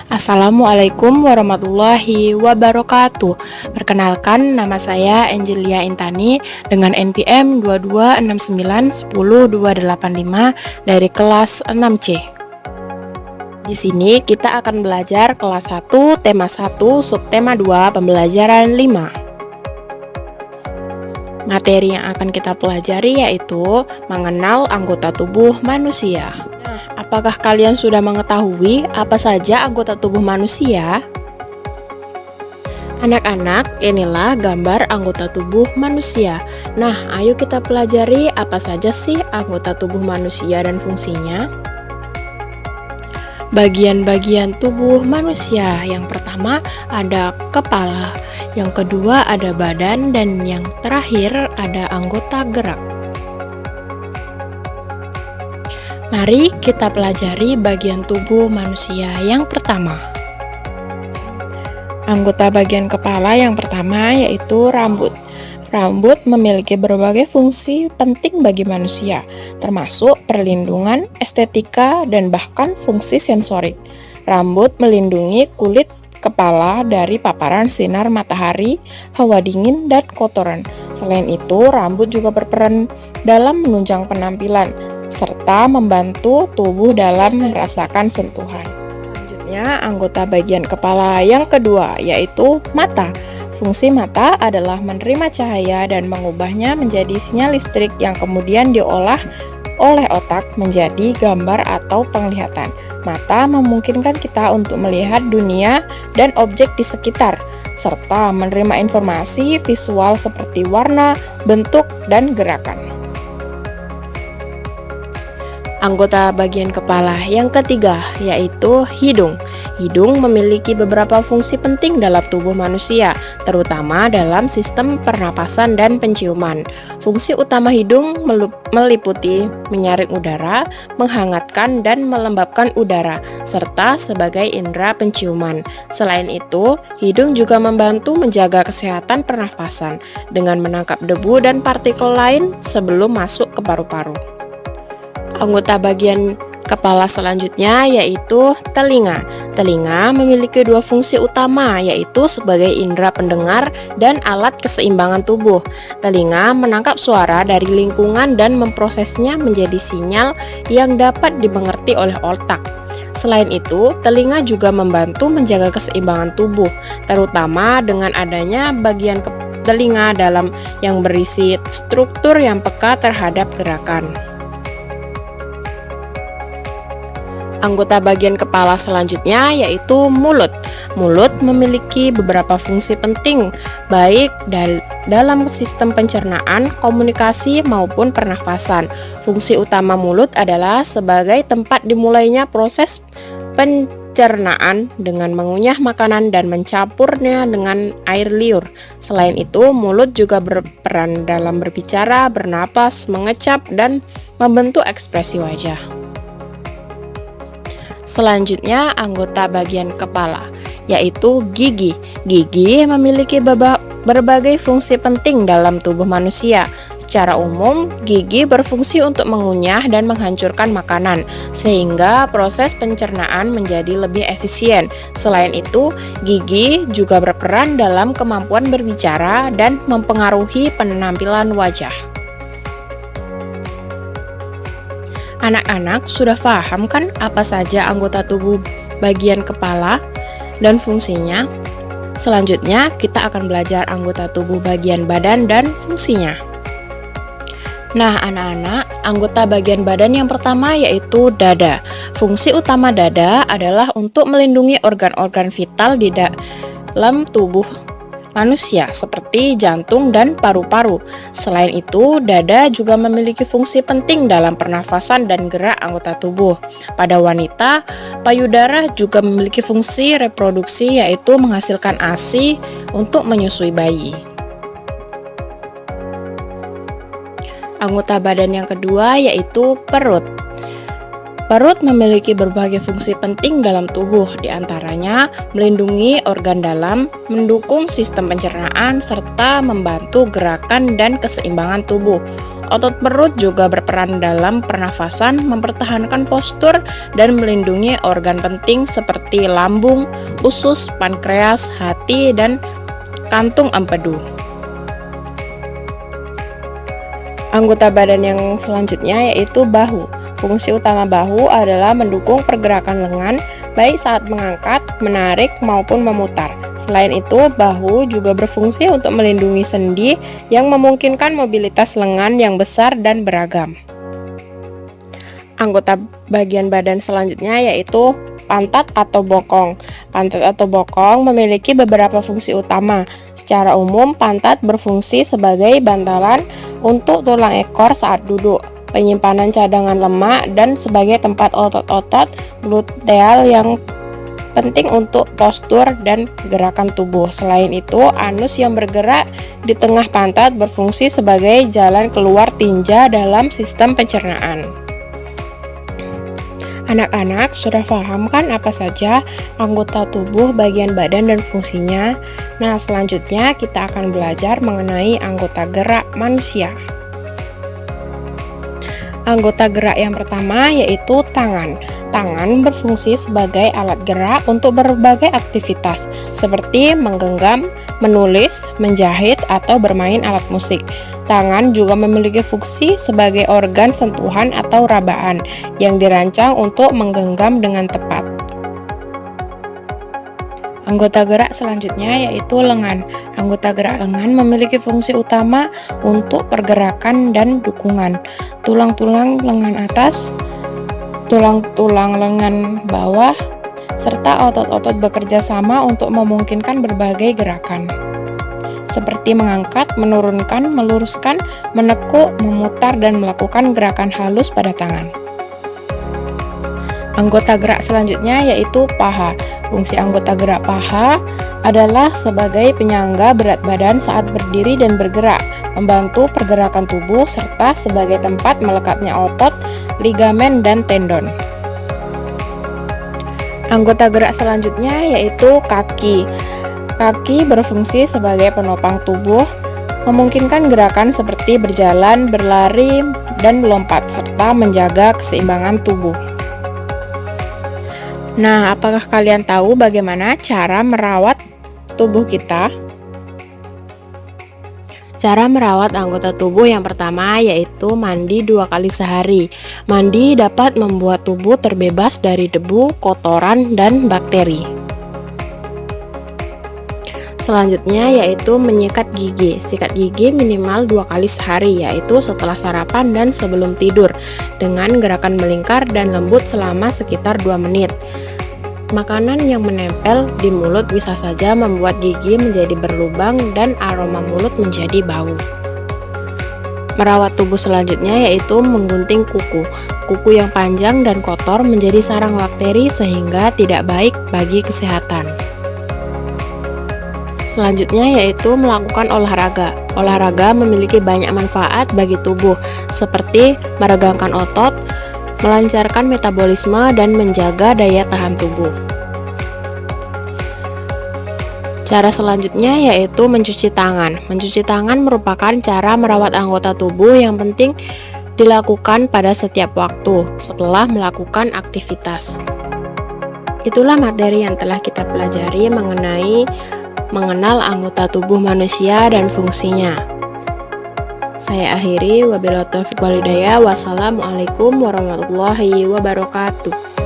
Assalamualaikum warahmatullahi wabarakatuh. Perkenalkan, nama saya Angelia Intani dengan NPM 2269102285 dari kelas 6C. Di sini kita akan belajar kelas 1, tema 1, subtema 2, pembelajaran 5. Materi yang akan kita pelajari yaitu mengenal anggota tubuh manusia. Apakah kalian sudah mengetahui apa saja anggota tubuh manusia? Anak-anak, inilah gambar anggota tubuh manusia. Nah, ayo kita pelajari apa saja sih anggota tubuh manusia dan fungsinya. Bagian-bagian tubuh manusia. Yang pertama ada kepala, yang kedua ada badan, dan yang terakhir ada anggota gerak. Mari kita pelajari bagian tubuh manusia yang pertama. Anggota bagian kepala yang pertama yaitu rambut. Rambut memiliki berbagai fungsi penting bagi manusia, termasuk perlindungan, estetika, dan bahkan fungsi sensorik. Rambut melindungi kulit kepala dari paparan sinar matahari, hawa dingin, dan kotoran. Selain itu, rambut juga berperan dalam menunjang penampilan, serta membantu tubuh dalam merasakan sentuhan. Selanjutnya, anggota bagian kepala yang kedua yaitu mata. Fungsi mata adalah menerima cahaya dan mengubahnya menjadi sinyal listrik yang kemudian diolah oleh otak menjadi gambar atau penglihatan. Mata memungkinkan kita untuk melihat dunia dan objek di sekitar, serta menerima informasi visual seperti warna, bentuk, dan gerakan. Anggota bagian kepala yang ketiga yaitu hidung. Hidung memiliki beberapa fungsi penting dalam tubuh manusia, terutama dalam sistem pernapasan dan penciuman. Fungsi utama hidung meliputi menyaring udara, menghangatkan dan melembabkan udara, serta sebagai indera penciuman. Selain itu, hidung juga membantu menjaga kesehatan pernapasan dengan menangkap debu dan partikel lain sebelum masuk ke paru-paru. Anggota bagian kepala selanjutnya yaitu telinga. Telinga memiliki dua fungsi utama, yaitu sebagai indera pendengar dan alat keseimbangan tubuh. Telinga menangkap suara dari lingkungan dan memprosesnya menjadi sinyal yang dapat dimengerti oleh otak. Selain itu, telinga juga membantu menjaga keseimbangan tubuh, terutama dengan adanya bagian telinga dalam yang berisi struktur yang peka terhadap gerakan. Anggota bagian kepala selanjutnya yaitu mulut. Mulut memiliki beberapa fungsi penting, baik dalam sistem pencernaan, komunikasi, maupun pernafasan. Fungsi utama mulut adalah sebagai tempat dimulainya proses pencernaan dengan mengunyah makanan dan mencampurnya dengan air liur. Selain itu, mulut juga berperan dalam berbicara, bernapas, mengecap, dan membentuk ekspresi wajah. Selanjutnya, anggota bagian kepala, yaitu gigi. Gigi memiliki berbagai fungsi penting dalam tubuh manusia. Secara umum, gigi berfungsi untuk mengunyah dan menghancurkan makanan, sehingga proses pencernaan menjadi lebih efisien. Selain itu, gigi juga berperan dalam kemampuan berbicara dan mempengaruhi penampilan wajah. Anak-anak sudah paham kan apa saja anggota tubuh bagian kepala dan fungsinya? Selanjutnya kita akan belajar anggota tubuh bagian badan dan fungsinya. Nah anak-anak, anggota bagian badan yang pertama yaitu dada. Fungsi utama dada adalah untuk melindungi organ-organ vital di dalam tubuh manusia seperti jantung dan paru-paru. Selain itu, dada juga memiliki fungsi penting dalam pernafasan dan gerak anggota tubuh. Pada wanita, payudara juga memiliki fungsi reproduksi, yaitu menghasilkan ASI untuk menyusui bayi. Anggota badan yang kedua yaitu perut. Perut memiliki berbagai fungsi penting dalam tubuh, diantaranya melindungi organ dalam, mendukung sistem pencernaan, serta membantu gerakan dan keseimbangan tubuh. Otot perut juga berperan dalam pernafasan, mempertahankan postur, dan melindungi organ penting seperti lambung, usus, pankreas, hati, dan kantung empedu. Anggota badan yang selanjutnya yaitu bahu. Fungsi utama bahu adalah mendukung pergerakan lengan, baik saat mengangkat, menarik, maupun memutar. Selain itu, bahu juga berfungsi untuk melindungi sendi yang memungkinkan mobilitas lengan yang besar dan beragam. Anggota bagian badan selanjutnya yaitu pantat atau bokong. Pantat atau bokong memiliki beberapa fungsi utama. Secara umum, pantat berfungsi sebagai bantalan untuk tulang ekor saat duduk, penyimpanan cadangan lemak, dan sebagai tempat otot-otot gluteal yang penting untuk postur dan gerakan tubuh. Selain itu, anus yang bergerak di tengah pantat berfungsi sebagai jalan keluar tinja dalam sistem pencernaan. Anak-anak sudah paham kan apa saja anggota tubuh, bagian badan, dan fungsinya? Nah, selanjutnya kita akan belajar mengenai anggota gerak manusia. Anggota gerak yang pertama yaitu tangan. Tangan berfungsi sebagai alat gerak untuk berbagai aktivitas seperti menggenggam, menulis, menjahit, atau bermain alat musik. Tangan juga memiliki fungsi sebagai organ sentuhan atau rabaan yang dirancang untuk menggenggam dengan tepat. Anggota gerak selanjutnya yaitu lengan. Anggota gerak lengan memiliki fungsi utama untuk pergerakan dan dukungan. Tulang-tulang lengan atas, tulang-tulang lengan bawah, serta otot-otot bekerja sama untuk memungkinkan berbagai gerakan seperti mengangkat, menurunkan, meluruskan, menekuk, memutar, dan melakukan gerakan halus pada tangan. Anggota gerak selanjutnya yaitu paha. Fungsi anggota gerak paha adalah sebagai penyangga berat badan saat berdiri dan bergerak, membantu pergerakan tubuh, serta sebagai tempat melekatnya otot, ligamen, dan tendon. Anggota gerak selanjutnya yaitu kaki. Kaki berfungsi sebagai penopang tubuh, memungkinkan gerakan seperti berjalan, berlari, dan melompat, serta menjaga keseimbangan tubuh. Nah, apakah kalian tahu bagaimana cara merawat tubuh kita? Cara merawat anggota tubuh yang pertama yaitu mandi 2 kali sehari. Mandi dapat membuat tubuh terbebas dari debu, kotoran, dan bakteri. Selanjutnya yaitu menyikat gigi. Sikat gigi minimal 2 kali sehari, yaitu setelah sarapan dan sebelum tidur, dengan gerakan melingkar dan lembut selama sekitar 2 menit. Makanan yang menempel di mulut bisa saja membuat gigi menjadi berlubang dan aroma mulut menjadi bau. Merawat tubuh selanjutnya yaitu menggunting kuku. Kuku yang panjang dan kotor menjadi sarang bakteri sehingga tidak baik bagi kesehatan. Selanjutnya yaitu melakukan olahraga. Olahraga memiliki banyak manfaat bagi tubuh, seperti meregangkan otot, melancarkan metabolisme, dan menjaga daya tahan tubuh. Cara selanjutnya yaitu mencuci tangan. Mencuci tangan merupakan cara merawat anggota tubuh yang penting dilakukan pada setiap waktu setelah melakukan aktivitas. Itulah materi yang telah kita pelajari mengenal anggota tubuh manusia dan fungsinya. Saya akhiri, wabillahi taufiq wal hidayah. Wassalamualaikum warahmatullahi wabarakatuh.